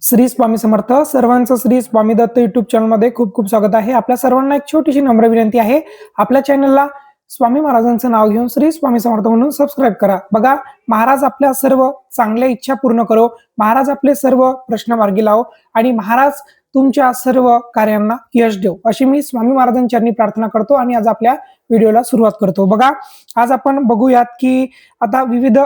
श्री स्वामी समर्थ. सर्वांचं श्री स्वामी दत्त युट्यूब चॅनलमध्ये खूप खूप स्वागत आहे. आपल्या सर्वांना एक छोटीशी नम्र विनंती आहे, आपल्या चॅनलला स्वामी महाराजांचं नाव घेऊन श्री स्वामी समर्थ म्हणून सबस्क्राईब करा. बघा, महाराज आपल्या सर्व चांगल्या इच्छा पूर्ण करो, महाराज आपले सर्व प्रश्न मार्गी लावो आणि महाराज तुमच्या सर्व कार्यांना यश देव, अशी मी स्वामी महाराजांच्या चरणी प्रार्थना करतो आणि आज आपल्या व्हिडिओला सुरुवात करतो. बघा, आज आपण बघूयात की आता विविध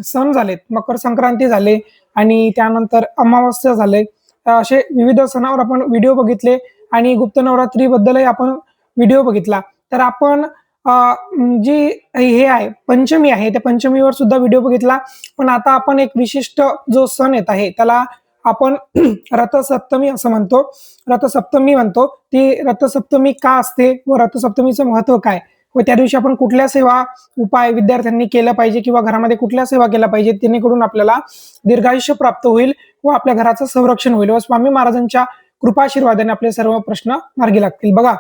सण झालेत, मकर संक्रांती झाले आणि त्यानंतर अमावस्या झाले, असे विविध सणावर आपण व्हिडिओ बघितले आणि गुप्त नवरात्री बद्दलही आपण व्हिडिओ बघितला. तर आपण जी हे आहे पंचमी आहे त्या पंचमीवर सुद्धा व्हिडिओ बघितला. पण आता आपण एक विशिष्ट जो सण येत आहे त्याला आपण रथसप्तमी असं म्हणतो, रथसप्तमी म्हणतो. ती रथसप्तमी का असते व रथसप्तमीचं महत्व काय व त्या दिवशी आपण कुठल्या सेवा उपाय विद्यार्थ्यांनी केलं पाहिजे किंवा घरामध्ये कुठल्या सेवा केल्या पाहिजे, जेणेकरून आपल्याला दीर्घायुष्य प्राप्त होईल व आपल्या घराचं संरक्षण होईल व स्वामी महाराजांच्या कृपाशीर्वादाने आपले सर्व प्रश्न मार्गी लागतील. बघा,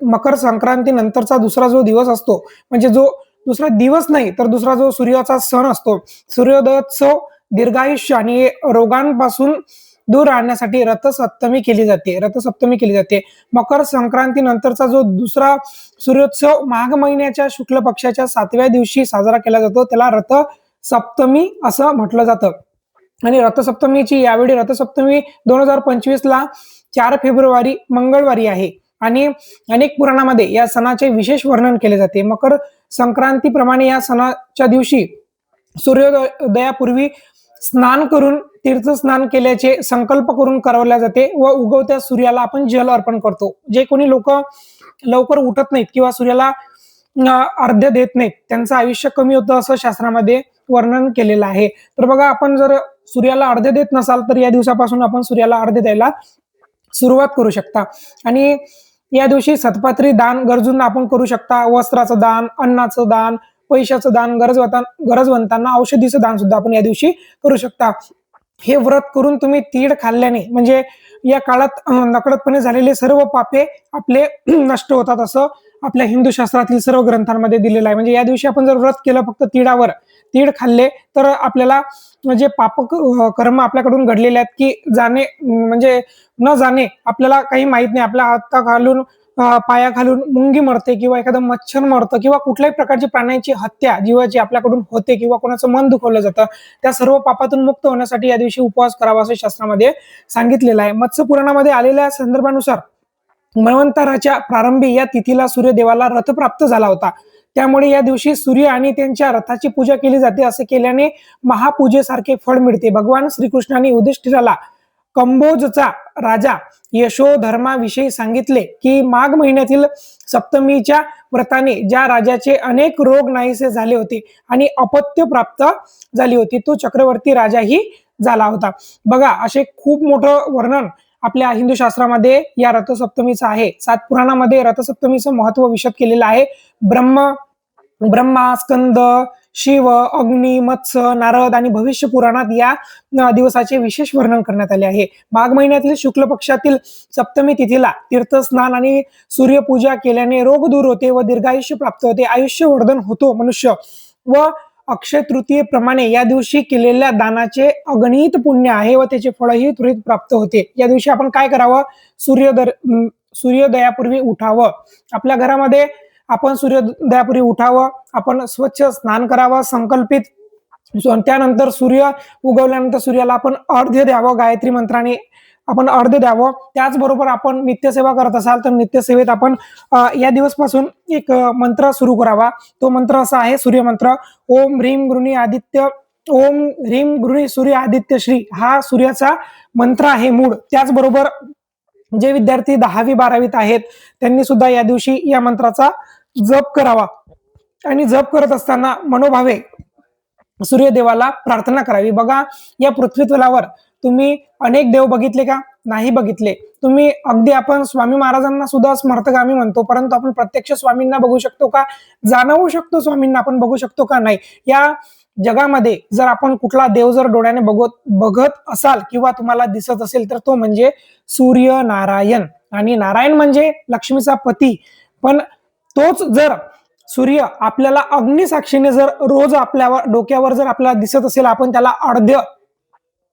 मकर संक्रांती नंतरचा दुसरा जो दिवस असतो, म्हणजे जो दुसरा दिवस नाही तर दुसरा जो सूर्याचा सण असतो, सूर्योदयोत्सव, दीर्घायुष्य आणि रोगांपासून दूर राहण्यासाठी रथसप्तमी केली जाते. रथसप्तमी केली जाते. मकर संक्रांती नंतरचा जो दुसरा सूर्योत्सव माघ महिन्याच्या शुक्ल पक्षाच्या 7व्या दिवशी साजरा केला जातो, त्याला रथसप्तमी असं म्हटलं जातं. आणि रथसप्तमीची यावेळी रथसप्तमी 2025 ला 4 फेब्रुवारी मंगळवारी आहे आणि अनेक पुराणामध्ये या सणाचे विशेष वर्णन केले जाते. मकर संक्रांतीप्रमाणे या सणाच्या दिवशी सूर्योदयापूर्वी स्नान करून तीर्थ स्नान केल्याचे संकल्प करून करवल्या जाते व उगवत्या सूर्याला आपण जल अर्पण करतो. जे कोणी लोक लवकर उठत नाहीत किंवा सूर्याला अर्घ्य देत नाहीत, त्यांचं आयुष्य कमी होतं असं शास्त्रामध्ये वर्णन केलेलं आहे. तर बघा, आपण जर सूर्याला अर्घ्य देत नसाल तर या दिवसापासून आपण सूर्याला अर्घ्य द्यायला सुरुवात करू शकता. आणि या दिवशी सत्पात्री दान गरजूंना आपण करू शकता. वस्त्राचं दान, अन्नाचं दान, पैशाचं दान, गरजवंतांना औषधीचं दान सुद्धा आपण या दिवशी करू शकता. हे व्रत करून तुम्ही तीळ खाल्ल्याने म्हणजे या काळात नकळतपणे झालेले सर्व पापे आपले नष्ट होतात असं आपल्या हिंदू शास्त्रातील सर्व ग्रंथांमध्ये दिलेलं आहे. म्हणजे या दिवशी आपण जर व्रत केलं, फक्त तीळ खाल्ले, तर आपल्याला म्हणजे पाप कर्म आपल्याकडून घडलेले आहेत की जाणे म्हणजे न जाणे आपल्याला काही माहित नाही, आपल्या हाताखालून पायाखालून मुंगी मरते किंवा एखादं मच्छर मरतं किंवा कुठल्याही प्रकारची प्राण्याची हत्या जीवाची आपल्याकडून होते किंवा कोणाचं मन दुखवलं जातं, त्या सर्व पापातून मुक्त होण्यासाठी या दिवशी उपवास करावा असं शास्त्रामध्ये सांगितलेलं आहे. मत्स्य पुराणामध्ये आलेल्या संदर्भानुसार मन्वंतराच्या प्रारंभी या तिथीला सूर्यदेवाला रथ प्राप्त झाला होता. त्यामुळे या दिवशी सूर्य आणि त्यांच्या रथाची पूजा केली जाते. असे केल्याने महापूजेसारखे फळ मिळते. भगवान श्रीकृष्णाने युधिष्ठिराला कंबोजचा राजा यशोधर्माविषयी सांगितले की माघ महिन्यातील सप्तमीच्या व्रताने ज्या राजाचे अनेक रोग नाहीसे झाले होते आणि अपत्य प्राप्त झाली होती, तो चक्रवर्ती राजाही झाला होता. बघा, असे खूप मोठं वर्णन आपल्या हिंदू शास्त्रामध्ये या रथसप्तमीचं आहे. 7 पुराणामध्ये रथसप्तमीचं महत्व विशद केलेलं आहे. ब्रह्मा, स्कंद, शिव, अग्नी, मत्स्य, नारद आणि भविष्य पुराणात या दिवसाचे विशेष वर्णन करण्यात आले आहे. माघ महिन्यातील शुक्ल पक्षातील सप्तमी तिथीला तीर्थस्नान आणि सूर्यपूजा केल्याने रोग दूर होते व दीर्घायुष्य प्राप्त होते, आयुष्यवर्धन होतो मनुष्य. व अक्षय तृतीयेप्रमाणे या दिवशी केलेल्या दानाचे अगणित पुण्य आहे व त्याचे फळही त्वरित प्राप्त होते. या दिवशी आपण काय करावं? सूर्योदयापूर्वी उठावं. आपल्या घरामध्ये आपण सूर्योदयापूर्वी उठावं, आपण स्वच्छ स्नान करावं संकल्पित. त्यानंतर सूर्य उगवल्यानंतर सूर्याला आपण अर्घ्य द्यावं, गायत्री मंत्राने आपण अर्घ्य द्यावं. त्याचबरोबर आपण नित्यसेवा करत असाल तर नित्यसेवेत आपण या दिवसपासून एक मंत्र सुरू करावा. तो मंत्र असा आहे, सूर्यमंत्र. ओम ह्रीम गृणी आदित्य, ओम ह्रीम गृणी सूर्य आदित्य श्री, हा सूर्याचा मंत्र आहे मूळ. त्याचबरोबर जे विद्यार्थी 10वी 12वीत आहेत त्यांनी सुद्धा या दिवशी या मंत्राचा जप करावा आणि जप करत असताना मनोभावे सूर्यदेवाला प्रार्थना करावी. बघा, या पृथ्वीतलावर तुम्ही अनेक देव बघितले का? नाही बघितले. तुम्ही अगदी आपण स्वामी महाराजांना सुद्धा स्मर्थगामी म्हणतो, परंतु आपण प्रत्यक्ष स्वामींना बघू शकतो का? जाणवू शकतो स्वामींना आपण बघू शकतो का? नाही. या जगामध्ये जर आपण कुठला देव जर डोळ्याने बघत असाल किंवा तुम्हाला दिसत असेल तर तो म्हणजे सूर्य नारायण. आणि नारायण म्हणजे लक्ष्मीचा पती. पण तोच जर सूर्य आपल्याला अग्निसाक्षीने जर रोज आपल्या डोक्यावर जर आपल्याला दिसत असेल, आपण त्याला अर्घ्य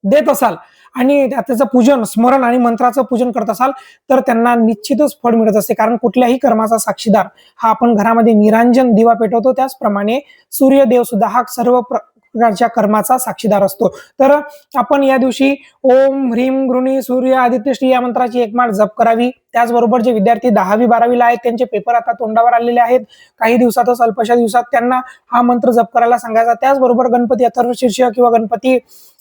देत असाल आणि त्याचं पूजन, स्मरण आणि मंत्राचं पूजन करत असाल तर त्यांना निश्चितच फळ मिळत असते. कारण कुठल्याही कर्माचा साक्षीदार हा आपण घरामध्ये निरांजन दिवा पेटवतो, त्याचप्रमाणे सूर्यदेव सुद्धा हा सर्व प्रकारच्या कर्माचा साक्षीदार असतो. तर आपण या दिवशी ओम ह्रीम गृणी सूर्य आदित्यश्री या मंत्राची एक माळ जप करावी. त्याचबरोबर जे विद्यार्थी 10वी 12वीला आहेत त्यांचे पेपर आता तोंडावर आलेले आहेत. काही दिवसातच, अल्पशा दिवसात त्यांना हा मंत्र जप करायला सांगायचा. त्याचबरोबर गणपती अथर्वशीर्ष किंवा गणपती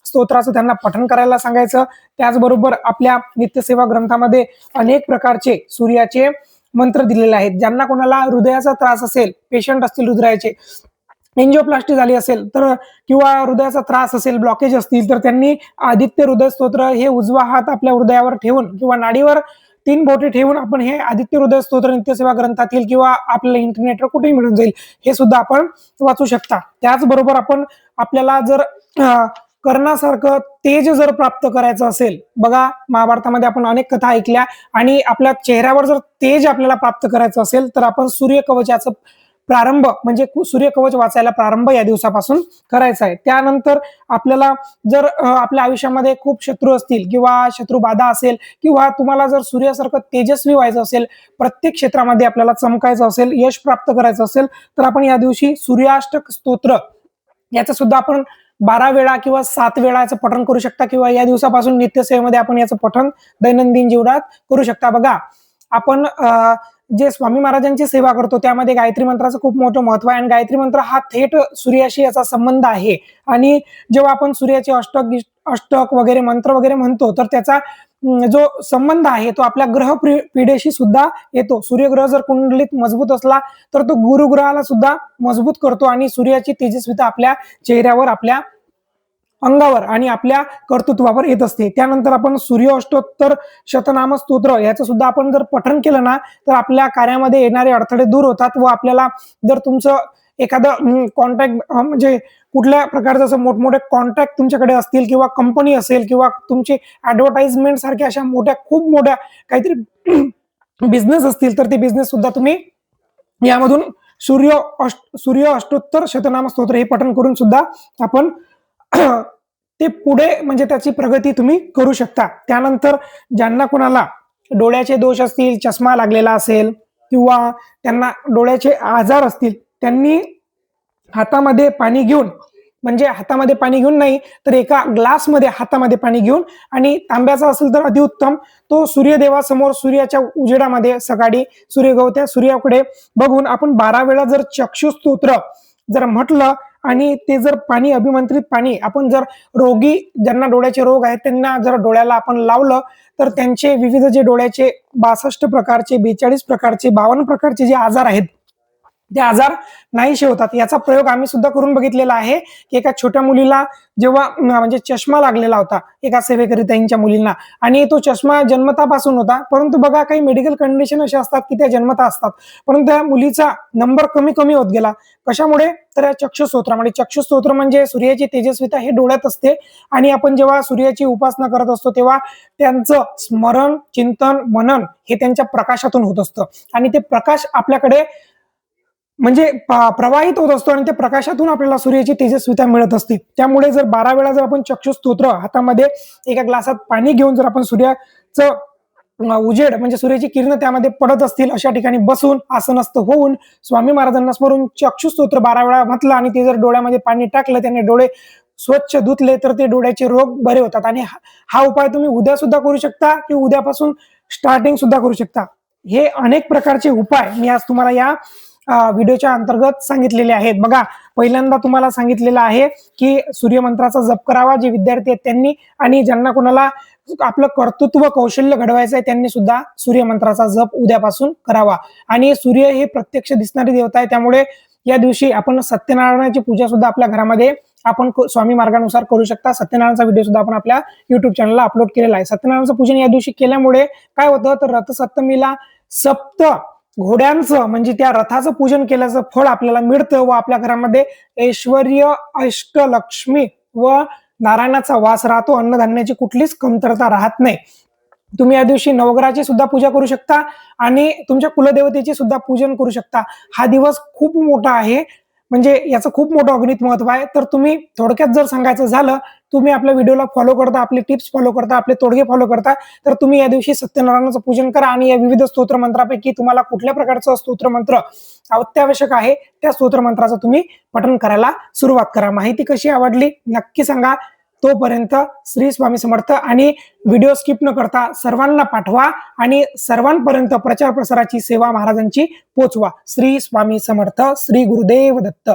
स्तोत्राचं त्यांना पठण करायला सांगायचं. त्याचबरोबर आपल्या नित्यसेवा ग्रंथामध्ये अनेक प्रकारचे सूर्याचे मंत्र दिलेले आहेत. ज्यांना कोणाला हृदयाचा त्रास असेल, पेशंट असतील हृदयाचे, एंजिओप्लास्टी झाली असेल तर किंवा हृदयाचा त्रास असेल, ब्लॉकेज असतील तर त्यांनी आदित्य हृदय स्तोत्र हे उजवा हात आपल्या हृदयावर ठेवून किंवा नाडीवर 3 बोटे ठेवून आपण हे आदित्य हृदय स्तोत्र नित्यसेवा ग्रंथातील किंवा आपल्याला इंटरनेटवर कुठेही मिळून जाईल हे सुद्धा आपण वाचू शकता. त्याचबरोबर आपण आपल्याला जर कर्णासारखं तेज जर प्राप्त करायचं असेल, बघा महाभारतामध्ये आपण अनेक कथा ऐकल्या, आणि आपल्या चेहऱ्यावर जर तेज आपल्याला प्राप्त करायचं असेल तर आपण सूर्यकवचाचं प्रारंभ म्हणजे सूर्यकवच वाचायला प्रारंभ या दिवसापासून करायचा आहे. त्यानंतर आपल्याला जर आपल्या आयुष्यामध्ये खूप शत्रू असतील किंवा शत्रुबाधा असेल किंवा तुम्हाला जर सूर्यासारखं तेजस्वी व्हायचं असेल, प्रत्येक क्षेत्रामध्ये आपल्याला चमकायचं असेल, यश प्राप्त करायचं असेल तर आपण या दिवशी सूर्याष्टक स्तोत्र याचं सुद्धा आपण 12 वेळा किंवा 7 वेळा याचं पठण करू शकता किंवा या दिवसापासून नित्यसेवेमध्ये आपण याचं पठण दैनंदिन जीवनात करू शकता. बघा आपण जे स्वामी महाराजांची सेवा करतो त्यामध्ये गायत्री मंत्राचं खूप मोठं महत्व आहे आणि गायत्री मंत्र हा थेट सूर्याशी याचा संबंध आहे. आणि जेव्हा आपण सूर्याचे अष्टक वगैरे मंत्र वगैरे म्हणतो तर त्याचा जो संबंध आहे तो आपल्या ग्रह पिढीशी सुद्धा येतो. सूर्यग्रह जर कुंडलीत मजबूत असला तर तो गुरुग्रहाला सुद्धा मजबूत करतो आणि सूर्याची तेजस्विता आपल्या चेहऱ्यावर, आपल्या अंगावर आणि आपल्या कर्तृत्वावर येत असते. त्यानंतर आपण सूर्य अष्टोत्तर शतनाम स्तोत्र याचं सुद्धा आपण जर पठण केलं ना तर आपल्या कार्यामध्ये येणारे अडथळे दूर होतात व आपल्याला जर तुमचं एखादं कॉन्टॅक्ट म्हणजे कुठल्या प्रकारचं असं मोठमोठे कॉन्टॅक्ट तुमच्याकडे असतील किंवा कंपनी असेल किंवा तुमची ऍडव्हर्टाइजमेंट सारख्या अशा खूप मोठ्या काहीतरी बिझनेस असतील तर ते बिझनेस सुद्धा तुम्ही यामधून सूर्य अष्टोत्तर शतनाम स्तोत्र हे पठण करून सुद्धा आपण ते पुढे म्हणजे त्याची प्रगती तुम्ही करू शकता. त्यानंतर ज्यांना कोणाला डोळ्याचे दोष असतील, चष्मा लागलेला असेल किंवा त्यांना डोळ्याचे आजार असतील, त्यांनी हातामध्ये पाणी घेऊन, म्हणजे हातामध्ये पाणी घेऊन नाही तर एका ग्लासमध्ये हातामध्ये पाणी घेऊन, आणि तांब्याचा असेल तर अतिउत्तम, तो सूर्यदेवासमोर सूर्याच्या उजेडामध्ये सकाळी सूर्याकडे बघून आपण 12 वेळा जर चक्षुस्तोत्र जर म्हटलं आणि ते जर पाणी अभिमंत्रित पाणी आपण जर रोगी ज्यांना डोळ्याचे रोग आहेत त्यांना जर डोळ्याला आपण लावलं तर त्यांचे विविध जे डोळ्याचे 62 प्रकारचे, 42 प्रकारचे, 52 प्रकारचे जे आजार आहेत ते आजार नाहीसे होतात. याचा प्रयोग आम्ही सुद्धा करून बघितलेला आहे की एका छोट्या मुलीला जेव्हा म्हणजे चष्मा लागलेला होता एका सेवेकरी ताईंच्या मुलींना, आणि तो चष्मा जन्मतापासून होता, परंतु बघा काही मेडिकल कंडिशन अशा असतात की त्या जन्मता असतात, परंतु त्या मुलीचा नंबर कमी होत गेला. कशामुळे? तर चक्षुस्तोत्रामुळे. चक्षुस्तोत्र म्हणजे सूर्याची तेजस्विता हे डोळ्यात असते आणि आपण जेव्हा सूर्याची उपासना करत असतो तेव्हा त्यांचं स्मरण, चिंतन, मनन हे त्यांच्या प्रकाशातून होत असतं आणि ते प्रकाश आपल्याकडे म्हणजे प्रवाहित होत असतो आणि त्या प्रकाशातून आपल्याला सूर्याची तेजस्विता मिळत असते. त्यामुळे जर 12 वेळा जर आपण चक्षुस्तोत्र हातामध्ये एका ग्लासात पाणी घेऊन जर आपण सूर्याचं उजेड म्हणजे सूर्याची किरण त्यामध्ये पडत असतील अशा ठिकाणी बसून आसनस्थ होऊन स्वामी महाराजांना स्मरून चक्षुस्तोत्र 12 वेळा म्हटलं आणि ते जर डोळ्यामध्ये पाणी टाकलं, त्याने डोळे स्वच्छ धुतले तर ते डोळ्याचे रोग बरे होतात. आणि हा उपाय तुम्ही उद्या सुद्धा करू शकता किंवा उद्यापासून स्टार्टिंग सुद्धा करू शकता. हे अनेक प्रकारचे उपाय मी आज तुम्हाला या व्हिडिओच्या अंतर्गत सांगितलेले आहेत. बघा, पहिल्यांदा तुम्हाला सांगितलेलं आहे की सूर्यमंत्राचा जप करावा जे विद्यार्थी आहेत त्यांनी, आणि ज्यांना कोणाला आपलं कर्तृत्व कौशल्य घडवायचं आहे त्यांनी सुद्धा सूर्यमंत्राचा जप उद्यापासून करावा. आणि सूर्य हे प्रत्यक्ष दिसणारी देवता आहे, त्यामुळे या दिवशी आपण सत्यनारायणाची पूजा सुद्धा आपल्या घरामध्ये आपण स्वामी मार्गानुसार करू शकता. सत्यनारायणचा व्हिडिओ सुद्धा आपण आपल्या युट्यूब चॅनलला अपलोड केलेला आहे. सत्यनारायणचं पूजन या दिवशी केल्यामुळे काय होतं तर रथसप्तमीला सप्त घोड्यांचं म्हणजे त्या रथाचं पूजन केल्याचं फळ आपल्याला मिळतं व आपल्या घरामध्ये ऐश्वर्य, अष्टलक्ष्मी व नारायणाचा वास राहतो. अन्नधान्याची कुठलीच कमतरता राहत नाही. तुम्ही या दिवशी नवग्रहाची सुद्धा पूजा करू शकता आणि तुमच्या कुलदेवतेचे सुद्धा पूजन करू शकता. हा दिवस खूप मोठा आहे, म्हणजे याचं खूप मोठं अगणित महत्व आहे. तर तुम्ही थोडक्यात जर सांगायचं झालं तुम्ही आपल्या व्हिडिओला फॉलो करता, आपले टिप्स फॉलो करता, आपले तोडगे फॉलो करता, तर तुम्ही या दिवशी सत्यनारायणाचं पूजन करा आणि या विविध स्तोत्र मंत्रापैकी तुम्हाला कुठल्या प्रकारचं स्तोत्र मंत्र अत्यावश्यक आहे त्या स्तोत्र मंत्राचं तुम्ही पठण करायला सुरुवात करा. माहिती कशी आवडली नक्की सांगा. तोपर्यंत श्री स्वामी समर्थ आणि व्हिडिओ स्किप न करता सर्वांना पाठवा आणि सर्वांपर्यंत प्रचार प्रसाराची सेवा महाराजांची पोचवा. श्री स्वामी समर्थ. श्री गुरुदेव दत्त.